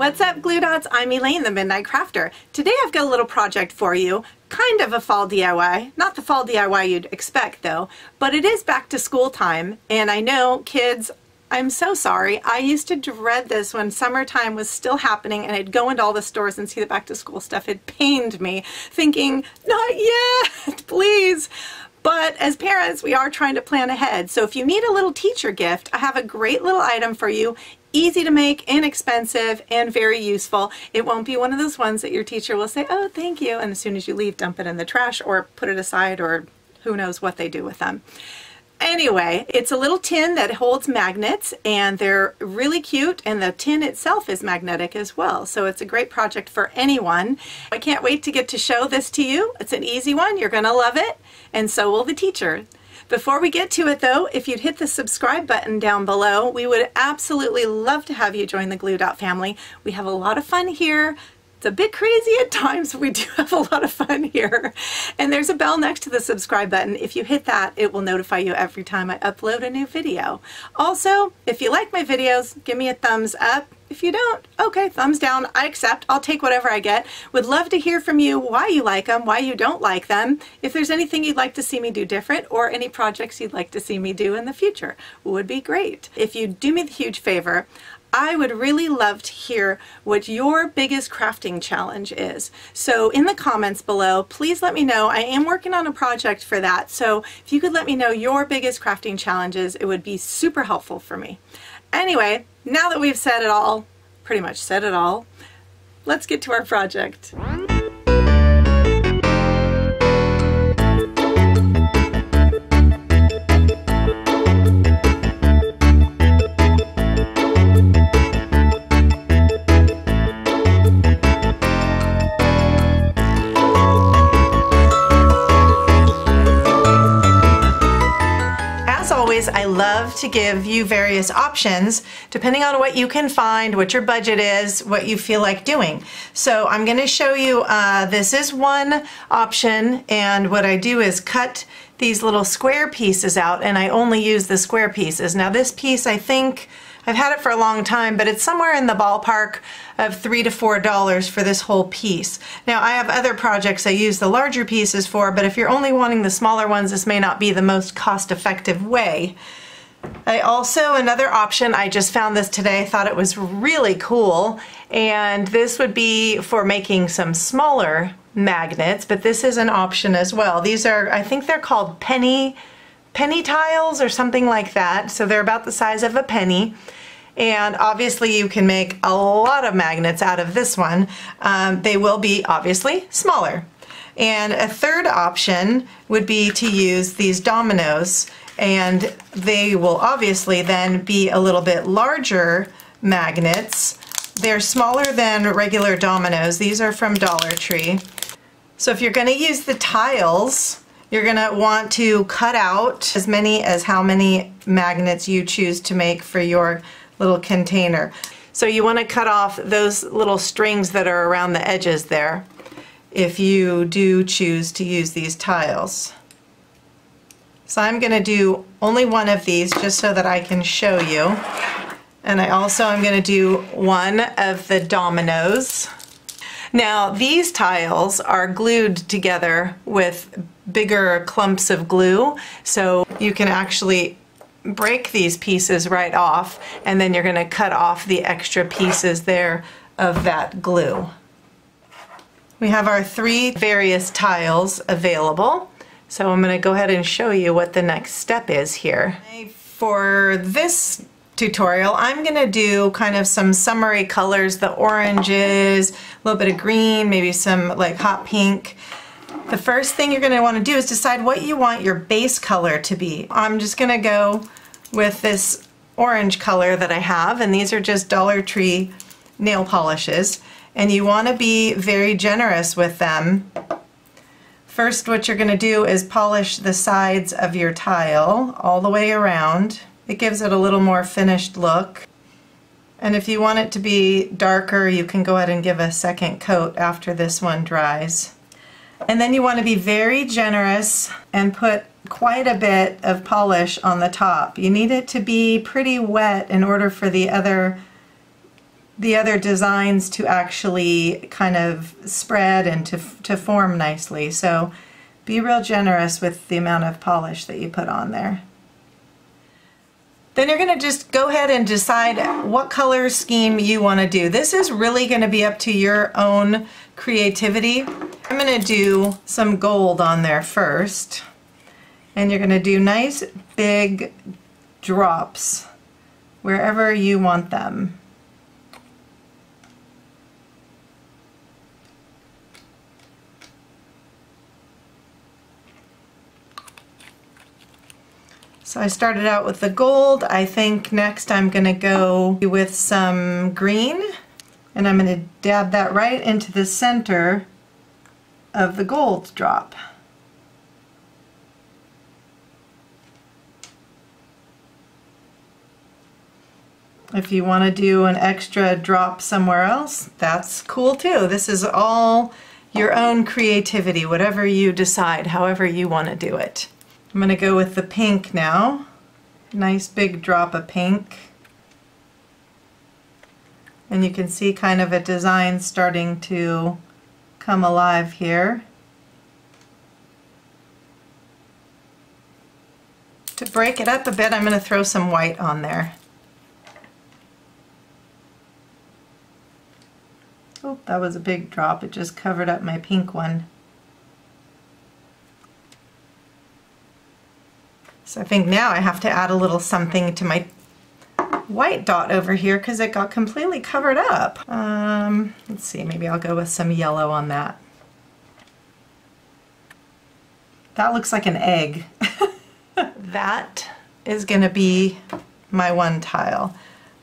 What's up, Glue Dots? I'm Elaine, the Midnight Crafter. Today I've got a little project for you, kind of a fall DIY. Not the fall DIY you'd expect though, but it is back to school time, and I know kids, I'm so sorry. I used to dread this when summertime was still happening and I'd go into all the stores and see the back to school stuff. It pained me, thinking, not yet, please. But as parents, we are trying to plan ahead. So if you need a little teacher gift, I have a great little item for you. Easy to make, inexpensive, and very useful. It won't be one of those ones that your teacher will say, oh, thank you, and as soon as you leave, dump it in the trash or put it aside, or who knows what they do with them. Anyway, it's a little tin that holds magnets, and they're really cute, and the tin itself is magnetic as well. So it's a great project for anyone. I can't wait to get to show this to you. It's an easy one. You're going to love it, and so will the teacher. Before we get to it though, if you'd hit the subscribe button down below, we would absolutely love to have you join the Glue Dot family. We have a lot of fun here. It's a bit crazy at times, but we do have a lot of fun here. And there's a bell next to the subscribe button. If you hit that, it will notify you every time I upload a new video. Also, if you like my videos, give me a thumbs up. If you don't, okay, thumbs down, I accept. I'll take whatever I get. Would love to hear from you why you like them, why you don't like them, if there's anything you'd like to see me do different, or any projects you'd like to see me do in the future. Would be great. If you do me the huge favor, I would really love to hear what your biggest crafting challenge is. So in the comments below, please let me know. I am working on a project for that, so if you could let me know your biggest crafting challenges, it would be super helpful for me. Anyway, now that we've said it all, pretty much said it all, let's get to our project. I love to give you various options depending on what you can find, what your budget is, what you feel like doing. So I'm going to show you, this is one option, and what I do is cut these little square pieces out, and I only use the square pieces. Now this piece, I think, I've had it for a long time, but it's somewhere in the ballpark of $3 to $4 for this whole piece. Now I have other projects I use the larger pieces for, but if you're only wanting the smaller ones, this may not be the most cost-effective way. I also, another option, I just found this today, I thought it was really cool, and this would be for making some smaller magnets, but this is an option as well. These are, I think they're called penny tiles or something like that, so they're about the size of a penny. And obviously you can make a lot of magnets out of this one. They will be obviously smaller. And a third option would be to use these dominoes, and they will obviously then be a little bit larger magnets. They're smaller than regular dominoes. These are from Dollar Tree. So if you're going to use the tiles, you're going to want to cut out as many as how many magnets you choose to make for your little container. So you want to cut off those little strings that are around the edges there if you do choose to use these tiles. So I'm going to do only one of these just so that I can show you. And I also am going to do one of the dominoes. Now these tiles are glued together with bigger clumps of glue, so you can actually break these pieces right off, and then you're going to cut off the extra pieces there of that glue. We have our three various tiles available, so I'm going to go ahead and show you what the next step is here. For this tutorial, I'm going to do kind of some summery colors, the oranges, a little bit of green, maybe some like hot pink. The first thing you're going to want to do is decide what you want your base color to be. I'm just going to go with this orange color that I have, and these are just Dollar Tree nail polishes, and you want to be very generous with them. First, what you're going to do is polish the sides of your tile all the way around. It gives it a little more finished look. And if you want it to be darker, you can go ahead and give a second coat after this one dries. And then you want to be very generous and put quite a bit of polish on the top. You need it to be pretty wet in order for the other the other designs to actually kind of spread and to form nicely. So be real generous with the amount of polish that you put on there. Then you're going to just go ahead and decide what color scheme you want to do. This is really going to be up to your own creativity. I'm going to do some gold on there first. And you're going to do nice big drops wherever you want them. So I started out with the gold. I think next I'm going to go with some green, and I'm going to dab that right into the center of the gold drop. If you want to do an extra drop somewhere else, that's cool too. This is all your own creativity, whatever you decide, however you want to do it. I'm going to go with the pink now. Nice big drop of pink. And you can see kind of a design starting to come alive here. To break it up a bit, I'm going to throw some white on there. Oh, that was a big drop. It just covered up my pink one. So I think now I have to add a little something to my white dot over here because it got completely covered up. Let's see, maybe I'll go with some yellow on that. That looks like an egg. That is going to be my one tile.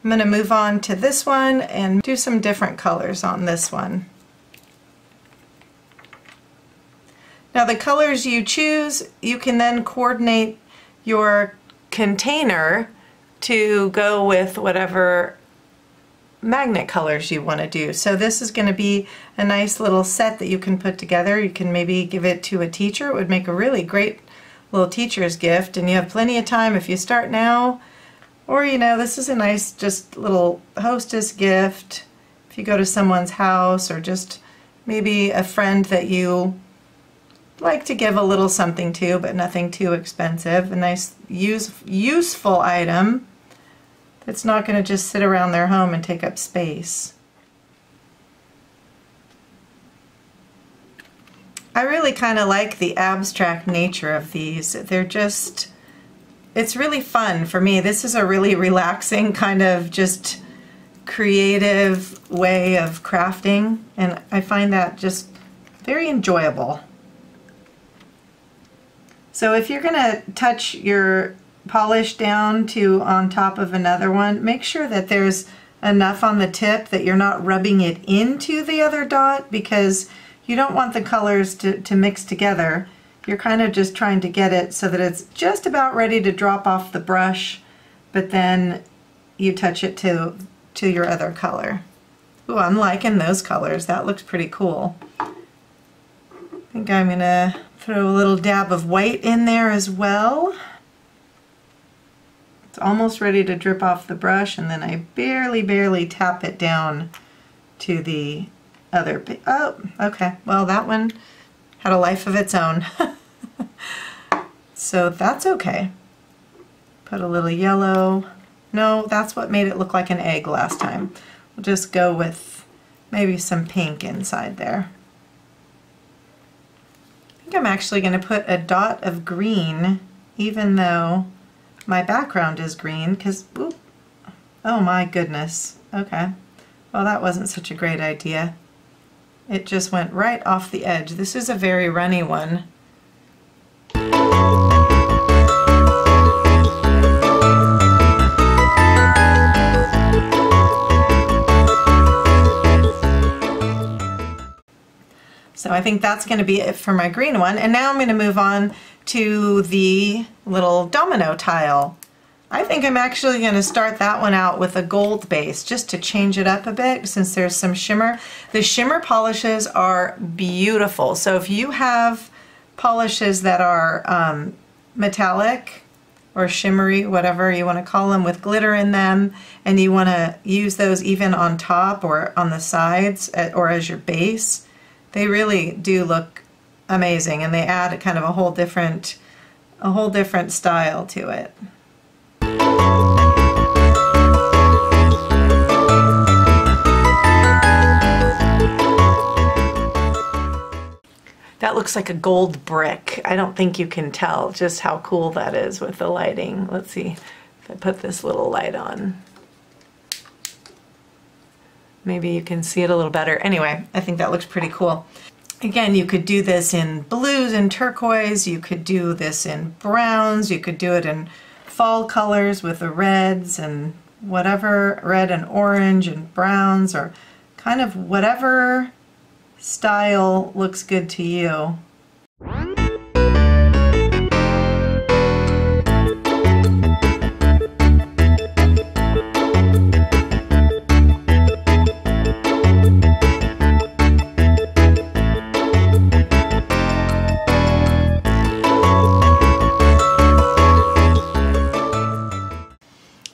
I'm going to move on to this one and do some different colors on this one. Now the colors you choose, you can then coordinate your container to go with whatever magnet colors you want to do. So this is going to be a nice little set that you can put together. You can maybe give it to a teacher. It would make a really great little teacher's gift, and you have plenty of time if you start now. Or, you know, this is a nice just little hostess gift if you go to someone's house, or just maybe a friend that you like to give a little something to, but nothing too expensive. A nice useful item that's not going to just sit around their home and take up space. I really kind of like the abstract nature of these. They're just, it's really fun for me. This is a really relaxing kind of just creative way of crafting, and I find that just very enjoyable. So if you're going to touch your polish down to on top of another one, make sure that there's enough on the tip that you're not rubbing it into the other dot, because you don't want the colors to mix together. You're kind of just trying to get it so that it's just about ready to drop off the brush, but then you touch it to your other color. Ooh, I'm liking those colors. That looks pretty cool. I think I'm going to throw a little dab of white in there as well. It's almost ready to drip off the brush, and then I barely tap it down to the other. Oh, okay. Well, that one had a life of its own. So that's okay. Put a little yellow. No, that's what made it look like an egg last time. We'll just go with maybe some pink inside there. I think I'm actually going to put a dot of green, even though my background is green, because, oh my goodness. Okay. Well, that wasn't such a great idea. It just went right off the edge. This is a very runny one. So I think that's going to be it for my green one. And now I'm going to move on to the little domino tile. I think I'm actually going to start that one out with a gold base just to change it up a bit, since there's some shimmer. The shimmer polishes are beautiful. So if you have polishes that are metallic, or shimmery, whatever you want to call them, with glitter in them, and you want to use those even on top or on the sides or as your base, they really do look amazing, and they add kind of a whole different style to it. That looks like a gold brick. I don't think you can tell just how cool that is with the lighting. Let's see if I put this little light on. Maybe you can see it a little better. Anyway, I think that looks pretty cool. Again, you could do this in blues and turquoise. You could do this in browns. You could do it in fall colors with the reds and whatever, red and orange and browns, or kind of whatever style looks good to you.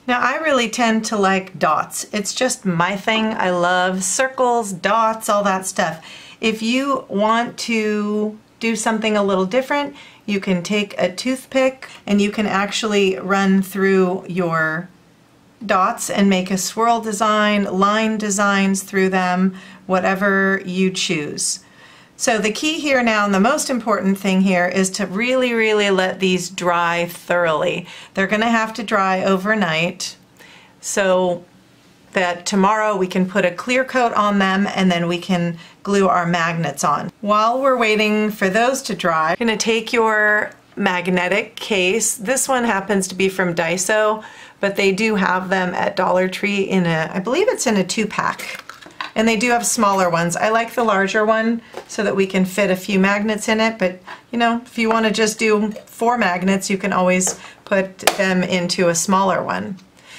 Now I really tend to like dots. It's just my thing. I love circles, dots, all that stuff. If you want to do something a little different, you can take a toothpick and you can actually run through your dots and make a swirl design, line designs through them, whatever you choose. So the key here now, and the most important thing here, is to really, really let these dry thoroughly. They're going to have to dry overnight so that tomorrow we can put a clear coat on them and then we can glue our magnets on. While we're waiting for those to dry, you're going to take your magnetic case. This one happens to be from Daiso, but they do have them at Dollar Tree in a, I believe it's in a 2-pack. And they do have smaller ones. I like the larger one so that we can fit a few magnets in it, but you know, if you want to just do 4 magnets, you can always put them into a smaller one.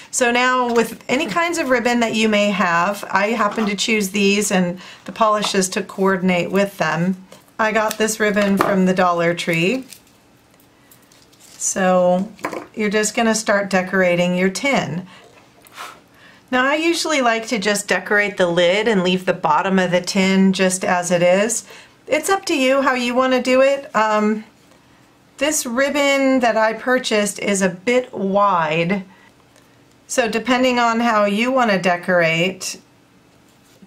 So now with any kinds of ribbon that you may have, I happen to choose these and the polishes to coordinate with them. I got this ribbon from the Dollar Tree. So you're just going to start decorating your tin. Now I usually like to just decorate the lid and leave the bottom of the tin just as it is. It's up to you how you want to do it. This ribbon that I purchased is a bit wide, so depending on how you want to decorate,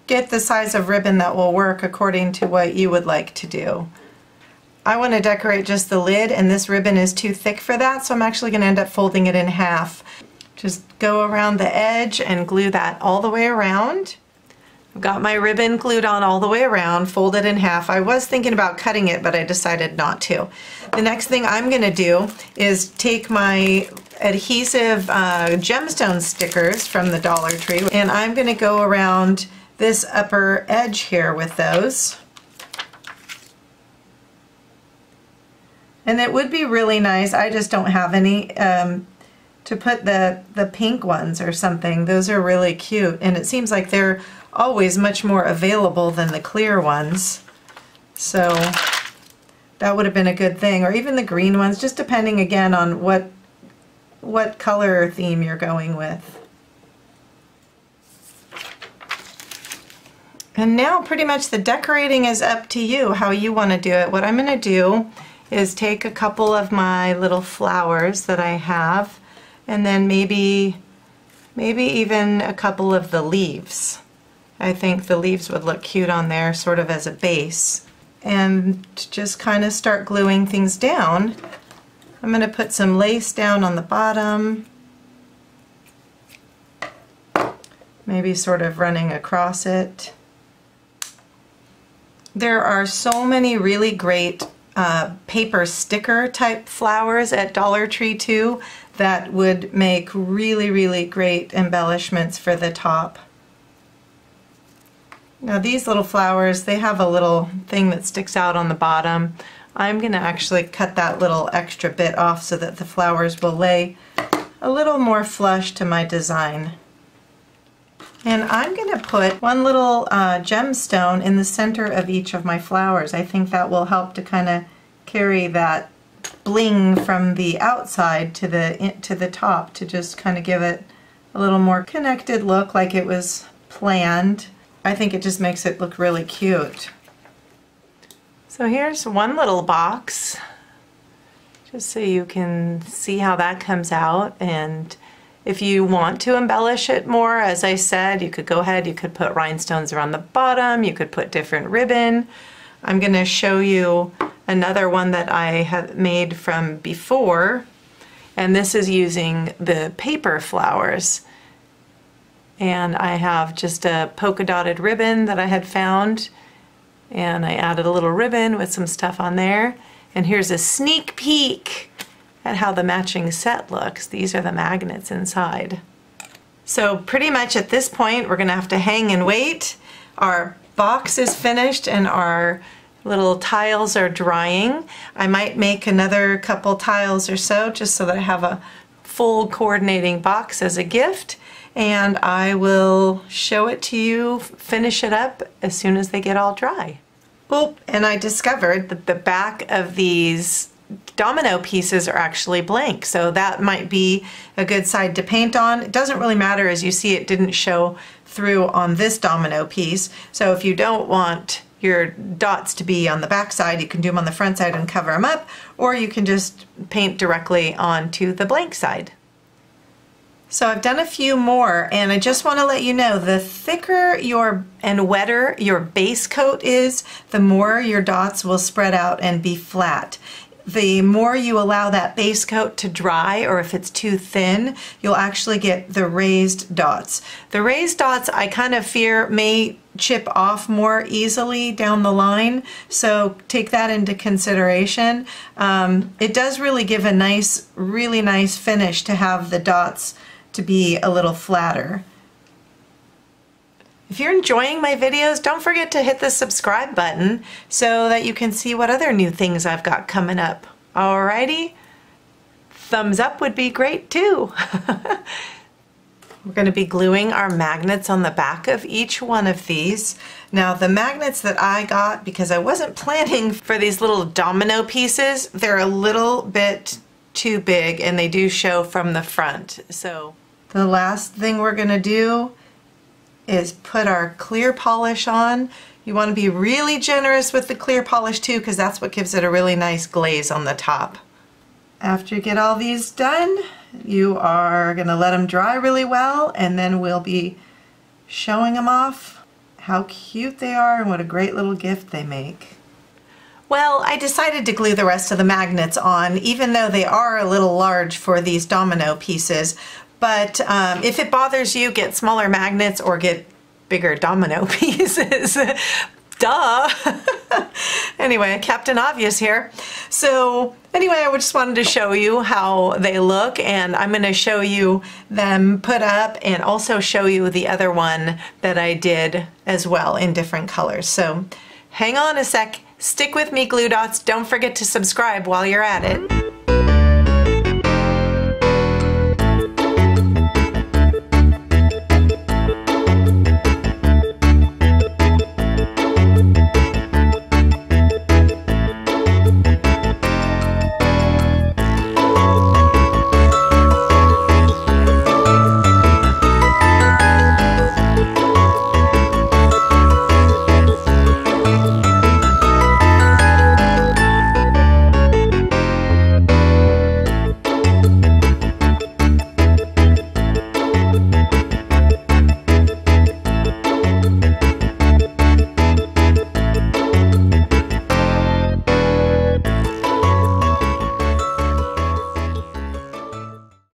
get the size of ribbon that will work according to what you would like to do. I want to decorate just the lid, and this ribbon is too thick for that, so I'm actually going to end up folding it in half. Just go around the edge and glue that all the way around. I've got my ribbon glued on all the way around, fold it in half. I was thinking about cutting it, but I decided not to. The next thing I'm going to do is take my adhesive gemstone stickers from the Dollar Tree, and I'm going to go around this upper edge here with those. And it would be really nice, I just don't have any, to put the pink ones or something. Those are really cute, and it seems like they're always much more available than the clear ones. So that would have been a good thing, or even the green ones, just depending again on what color or theme you're going with. And now pretty much the decorating is up to you, how you want to do it. What I'm going to do is take a couple of my little flowers that I have, and then maybe even a couple of the leaves. I think the leaves would look cute on there sort of as a base. And just kind of start gluing things down. I'm going to put some lace down on the bottom, maybe sort of running across it. There are so many really great paper sticker type flowers at Dollar Tree too that would make really, really great embellishments for the top. Now these little flowers, they have a little thing that sticks out on the bottom. I'm going to actually cut that little extra bit off so that the flowers will lay a little more flush to my design. And I'm going to put one little gemstone in the center of each of my flowers. I think that will help to kind of carry that bling from the outside to the top to just kind of give it a little more connected look, like it was planned. I think it just makes it look really cute. So here's one little box, just so you can see how that comes out. And if you want to embellish it more, as I said, you could go ahead, you could put rhinestones around the bottom, you could put different ribbon. I'm going to show you another one that I have made from before, and this is using the paper flowers. And I have just a polka dotted ribbon that I had found, and I added a little ribbon with some stuff on there. And here's a sneak peek at how the matching set looks. These are the magnets inside. So pretty much at this point we're gonna have to hang and wait. Our box is finished and our little tiles are drying. I might make another couple tiles or so just so that I have a full coordinating box as a gift, and I will show it to you, finish it up as soon as they get all dry. Oh, and I discovered that the back of these domino pieces are actually blank, so that might be a good side to paint on. It doesn't really matter, as you see it didn't show through on this domino piece, so if you don't want your dots to be on the back side, you can do them on the front side and cover them up, or you can just paint directly onto the blank side. So I've done a few more, and I just want to let you know, the thicker and wetter your base coat is, the more your dots will spread out and be flat. The more you allow that base coat to dry, or if it's too thin, you'll actually get the raised dots. The raised dots, I kind of fear, may chip off more easily down the line, so take that into consideration. It does really give a nice, really nice finish to have the dots to be a little flatter. If you're enjoying my videos, don't forget to hit the subscribe button so that you can see what other new things I've got coming up. Alrighty? Thumbs up would be great too. We're going to be gluing our magnets on the back of each one of these. Now the magnets that I got, because I wasn't planning for these little domino pieces, they're a little bit too big and they do show from the front. So the last thing we're going to do is put our clear polish on. You want to be really generous with the clear polish too, because that's what gives it a really nice glaze on the top. After you get all these done, you are going to let them dry really well, and then we'll be showing them off, how cute they are and what a great little gift they make. Well, I decided to glue the rest of the magnets on, even though they are a little large for these domino pieces. But if it bothers you, get smaller magnets or get bigger domino pieces. Duh! Anyway, Captain Obvious here. So anyway, I just wanted to show you how they look, and I'm going to show you them put up and also show you the other one that I did as well in different colors. So hang on a sec. Stick with me, Glue Dots. Don't forget to subscribe while you're at it.